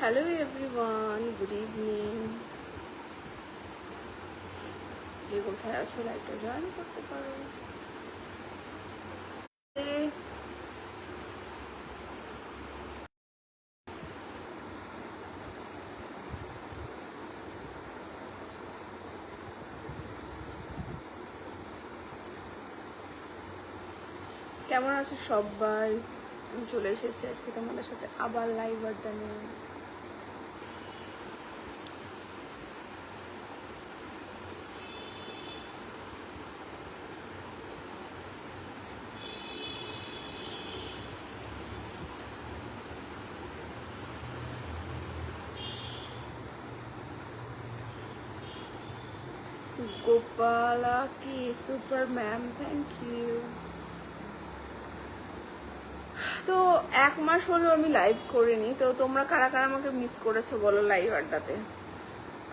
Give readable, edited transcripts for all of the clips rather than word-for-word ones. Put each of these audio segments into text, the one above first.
Hello everyone, good evening. কে কোথায় আছো লাইভটা জয়েন করতে পারো। কেমন আছো সবাই? আমি চলে এসেছি আজকে তোমাদের সাথে আবার লাইভ আড্ডা নিয়ে। গোপালা কি সুপার ম্যাম, থ্যাংক ইউ। তো 1 মাস হলো আমি লাইভ করিনি, তো তোমরা কারা কারা আমাকে মিস করেছো বলো লাইভ আড্ডাতে।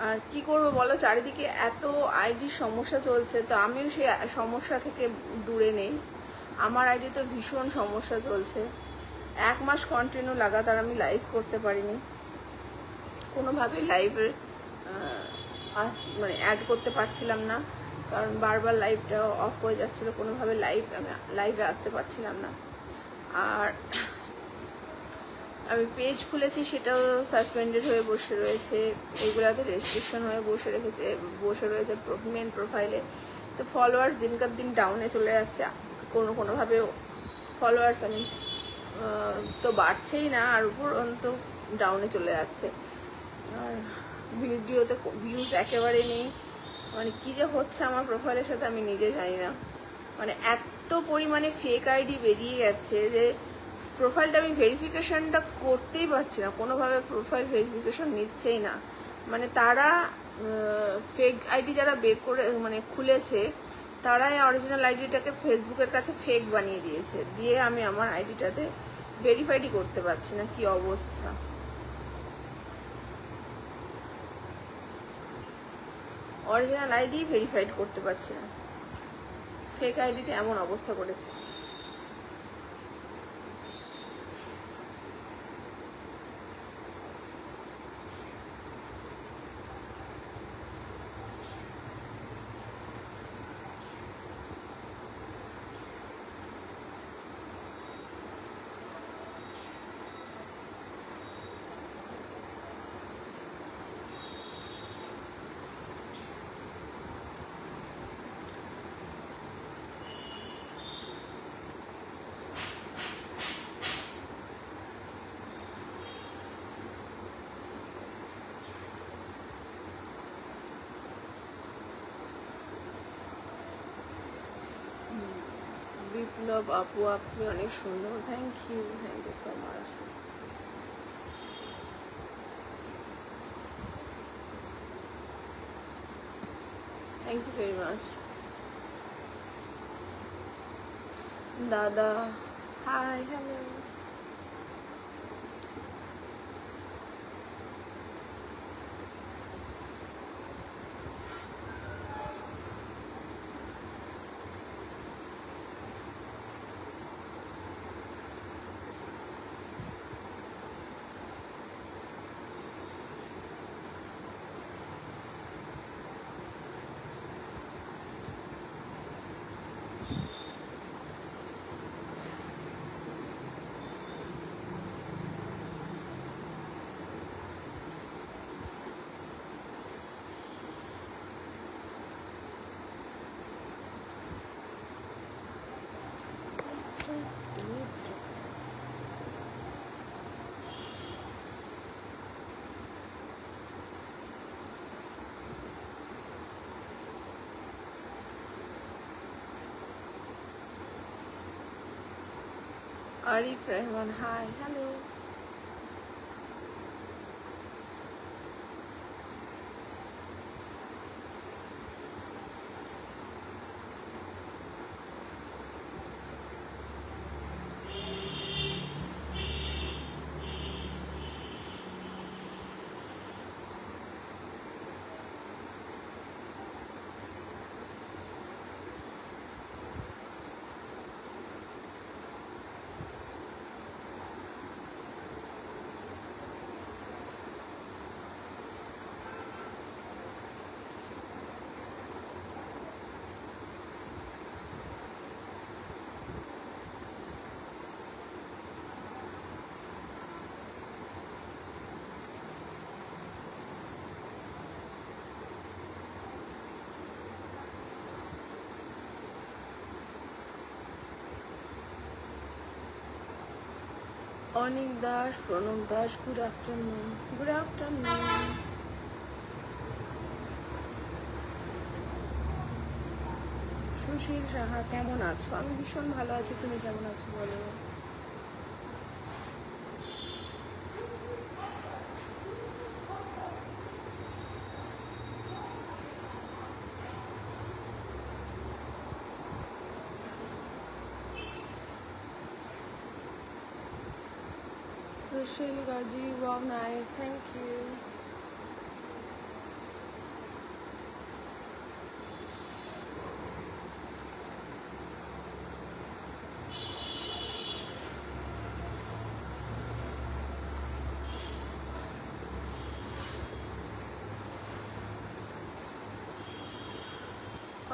আর কি করবো বলো, চারিদিকে এত আইডির সমস্যা চলছে, তো আমিও সেই সমস্যা থেকে দূরে নেই। আমার আইডি তো ভীষণ সমস্যা চলছে। 1 মাস কন্টিনিউ লাগাতার আমি লাইভ করতে পারিনি, কোনোভাবেই লাইভে মানে অ্যাড করতে পারছিলাম না, কারণ বারবার লাইভটা অফ হয়ে যাচ্ছিলো, কোনোভাবে লাইভে আসতে পারছিলাম না। আর আমি পেজ খুলেছি, সেটাও সাসপেন্ডেড হয়ে বসে রয়েছে, এগুলাতে রেস্ট্রিকশন হয়ে বসে রয়েছে মেন প্রোফাইলে। তো ফলোয়ার্স দিনকার দিন ডাউনে চলে যাচ্ছে, কোনোভাবে ফলোয়ার্স আমি তো বাড়ছেই না, আর উপরন্ত ডাউনে চলে যাচ্ছে। আর ভিডিওতে ভিউজ একেবারে নেই, মানে কী যে হচ্ছে আমার প্রোফাইলের সাথে আমি নিজে জানি না। মানে এত পরিমাণে ফেক আইডি বেরিয়ে গেছে যে প্রোফাইলটা আমি ভেরিফিকেশনটা করতেই পারছি না, কোনোভাবে প্রোফাইল ভেরিফিকেশন নিচ্ছেই না। মানে তারা ফেক আইডি যারা বের করে মানে খুলেছে, তারাই অরিজিনাল আইডিটাকে ফেসবুকের কাছে ফেক বানিয়ে দিয়েছে, দিয়ে আমি আমার আইডিটাতে ভেরিফাইডই করতে পারছি না। কি অবস্থা, অরিজিনাল আইডি ভেরিফাইড করতে পারছি না, ফেক আইডিতে এমন অবস্থা করেছে। বিপ্লব আপু, আপনি অনেক সুন্দর, thank you so much. Thank you very much. দাদা hi, hello. Arif Rahman, hi, hello. Anik Das, Pranab Das, good afternoon. Good afternoon. Sushil Saha, কেমন আছো? আমি ভীষণ ভালো আছি, তুমি কেমন আছো বলো? Sushil Gazi, wow nice, thank you.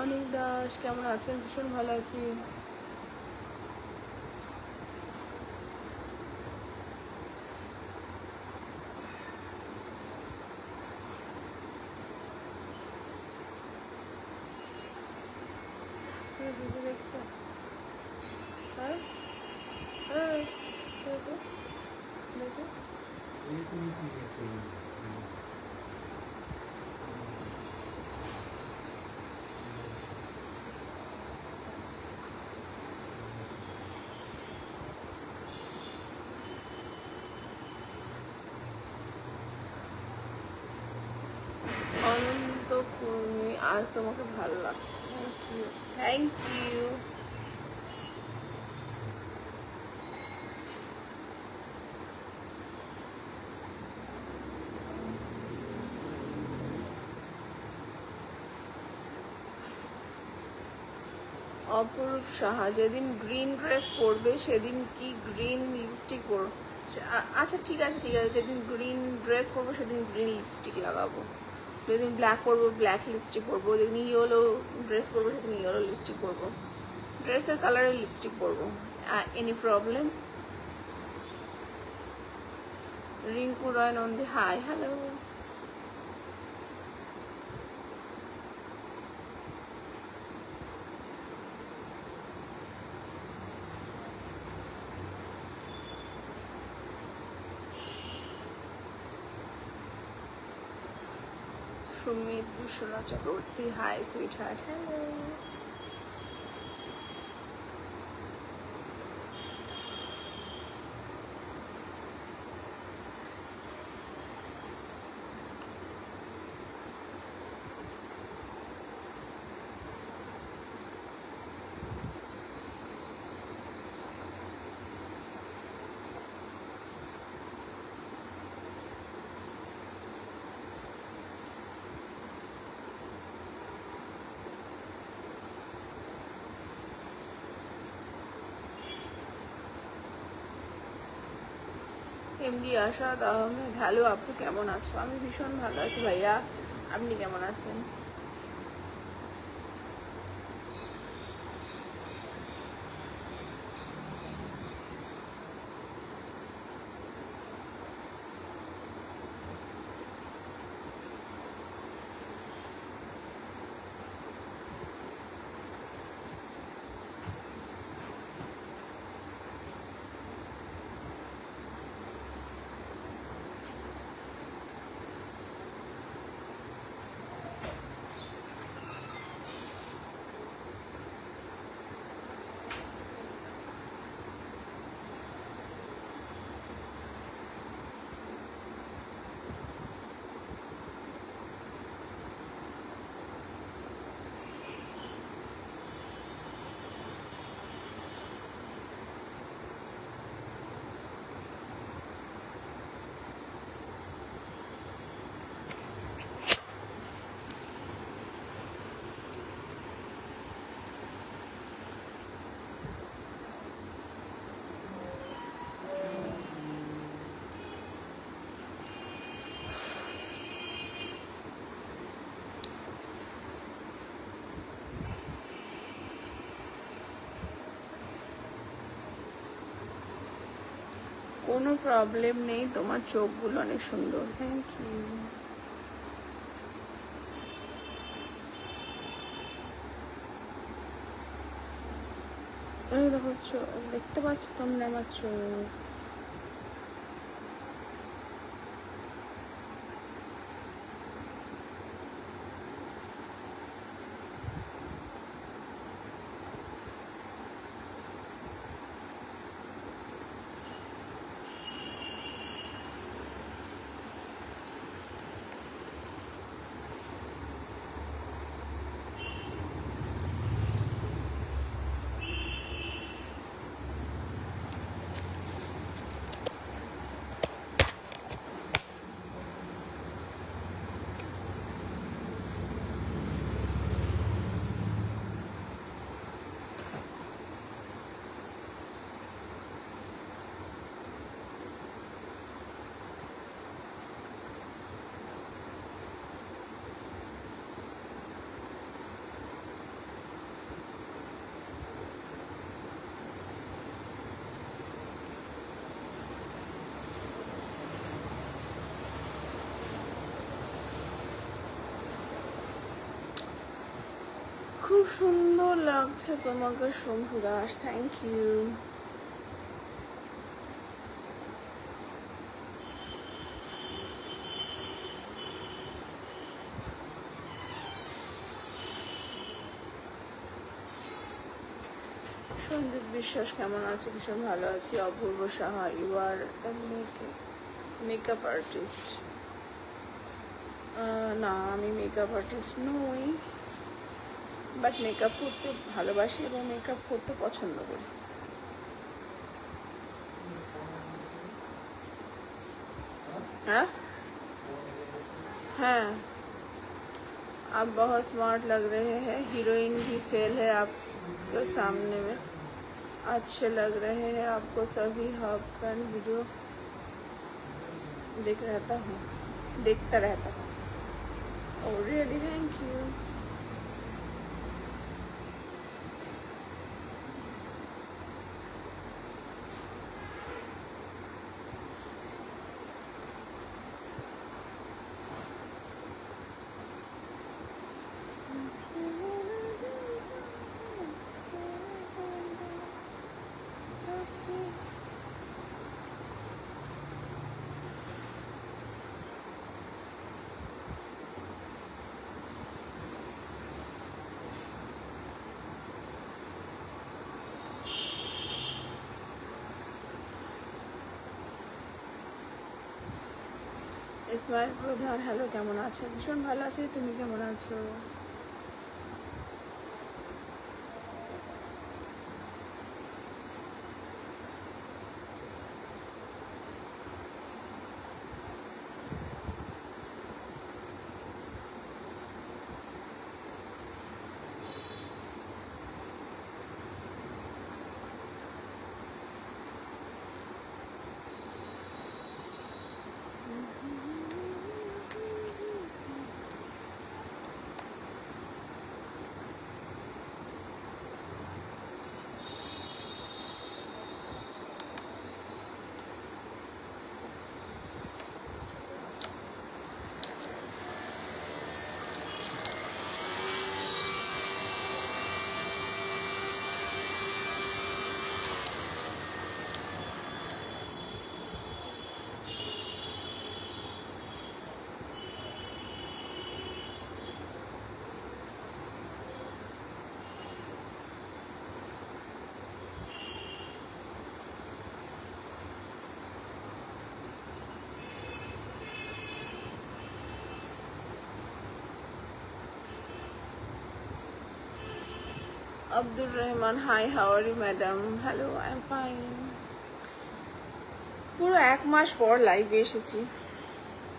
Anik Das, কেমন আছেন? ভীষণ ভালো আছি। তুমি ভিডিও দেখছো? হ্যাঁ হ্যাঁ, দেখো দেখো। অনন্ত কুর্মি, আজ তোমাকে ভালো লাগছে, থ্যাংক ইউ থ্যাংক ইউ। অপরূপ সাহা, যেদিন গ্রিন ড্রেস পরবে সেদিন কি গ্রিন লিপস্টিক পরো? আচ্ছা ঠিক আছে ঠিক আছে, যেদিন গ্রিন ড্রেস পরবো সেদিন গ্রিন লিপস্টিক লাগাবো। যেদিন ব্ল্যাক পরবো ব্ল্যাক লিপস্টিক পরবো, যেদিন ইয়েলো ড্রেস পরবো সেদিন ইয়েলো লিপস্টিক পরবো। ড্রেসের কালারের লিপস্টিক পরবো। Any problem? Rinku Roy Nandi, hi, hello. Sumit Biswanath Chakraborty, hi sweetheart, hello. MD Asad Ahmed, hello আপু, কেমন আছো? আমি ভীষণ ভালো আছি ভাইয়া, আপনি কেমন আছেন? কোনো প্রবলেম নেই, তোমার চোখগুলো অনেক সুন্দর, থ্যাংক ইউ। দেখো দেখতে পাচ্ছ তোমরা আমার চোখ? খুব সুন্দর লাগছে তোমাকে শম্ভু দাস, থ্যাংক ইউ। সঞ্জিত বিশ্বাস কেমন আছে? ভীষণ ভালো আছি। Apurba Saha, you are makeup artist? না, আমি মেকআপ আর্টিস্ট নই, বাট মেকআপ করতে ভালোবাসি এবং মেকআপ করতে পছন্দ করি। हाँ हाँ, आप बहुत स्मार्ट लग रहे हैं, हीरोइन भी फेल है आपके सामने में, अच्छे लग रहे हैं आपको सभी। हाफ पैंट वीडियो देखता रहता हूँ। Oh really, thank you. Ismail প্রধান, হ্যালো, কেমন আছো? ভীষণ ভালো আছি, তুমি কেমন আছো? Abdur Rahman, hi, how are you madam? Hello, I am fine. পুরো 1 মাস পর লাইভে এসেছি,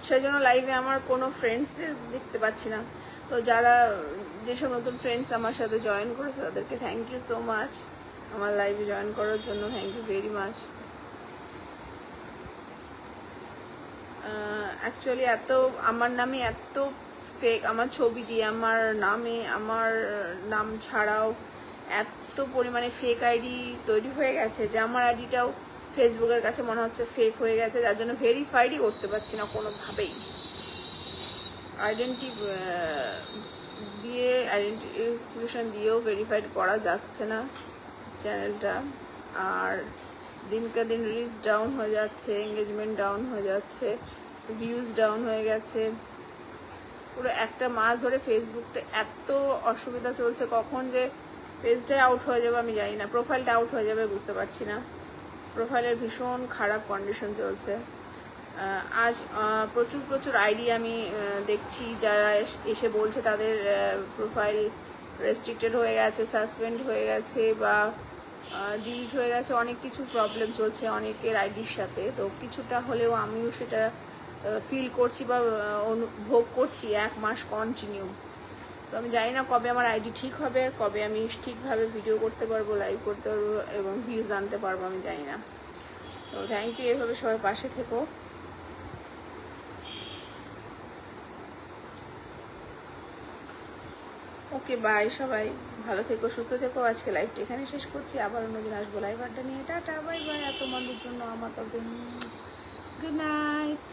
সেই জন্য লাইভে আমার কোনো ফ্রেন্ডসদের দেখতে পাচ্ছি না। তো যেসব নতুন ফ্রেন্ডস আমার সাথে জয়েন করেছে তাদেরকে থ্যাংক ইউ সো মাচ আমার লাইভে জয়েন করার জন্য, thank you very much. Actually আমার নামে এত ফেক, আমার ছবি দিয়ে আমার নাম ছাড়াও এত পরিমাণে ফেক আইডি তৈরি হয়ে গেছে যে আমার আইডিটাও ফেসবুকের কাছে মনে হচ্ছে ফেক হয়ে গেছে, যার জন্য ভেরিফাইডই করতে পারছি না কোনোভাবেই। আইডেন্টিফিকেশন দিয়েও ভেরিফাইড করা যাচ্ছে না চ্যানেলটা। আর দিনকে দিন রিচ ডাউন হয়ে যাচ্ছে, এঙ্গেজমেন্ট ডাউন হয়ে যাচ্ছে, ভিউজ ডাউন হয়ে গেছে। পুরো 1 মাস ধরে ফেসবুকটা এত অসুবিধা চলছে, কখন যে পেজটাই আউট হয়ে যাবে আমি জানি না, প্রোফাইলটা আউট হয়ে যাবে বুঝতে পারছি না। প্রোফাইলের ভীষণ খারাপ কন্ডিশন চলছে। আজ প্রচুর আইডি আমি দেখছি যারা এসে বলছে তাদের প্রোফাইল রেস্ট্রিক্টেড হয়ে গেছে, সাসপেন্ড হয়ে গেছে বা ডিলিট হয়ে গেছে, অনেক কিছু প্রবলেম চলছে অনেকের আইডির সাথে। তো কিছুটা হলেও আমিও সেটা ফিল করছি বা ভোগ করছি 1 মাস কন্টিনিউ। তো আমি জানি না কবে আমার আইডি ঠিক হবে আর কবে আমি ঠিকভাবে ভিডিও করতে পারবো, লাইভ করতে পারবো এবং ভিউজ আনতে পারবো, আমি জানি না। তো থ্যাংক ইউ, এভাবে সবাই পাশে থেকো। ওকে বাই, সবাই ভালো থেকো, সুস্থ থেকো। আজকে লাইভটা এখানে শেষ করছি, আবার অন্যদিন আসবো লাইভ আড্ডা নিয়ে। Tata, bye bye. আর তোমাদের জন্য আমার তবে গুড নাইট।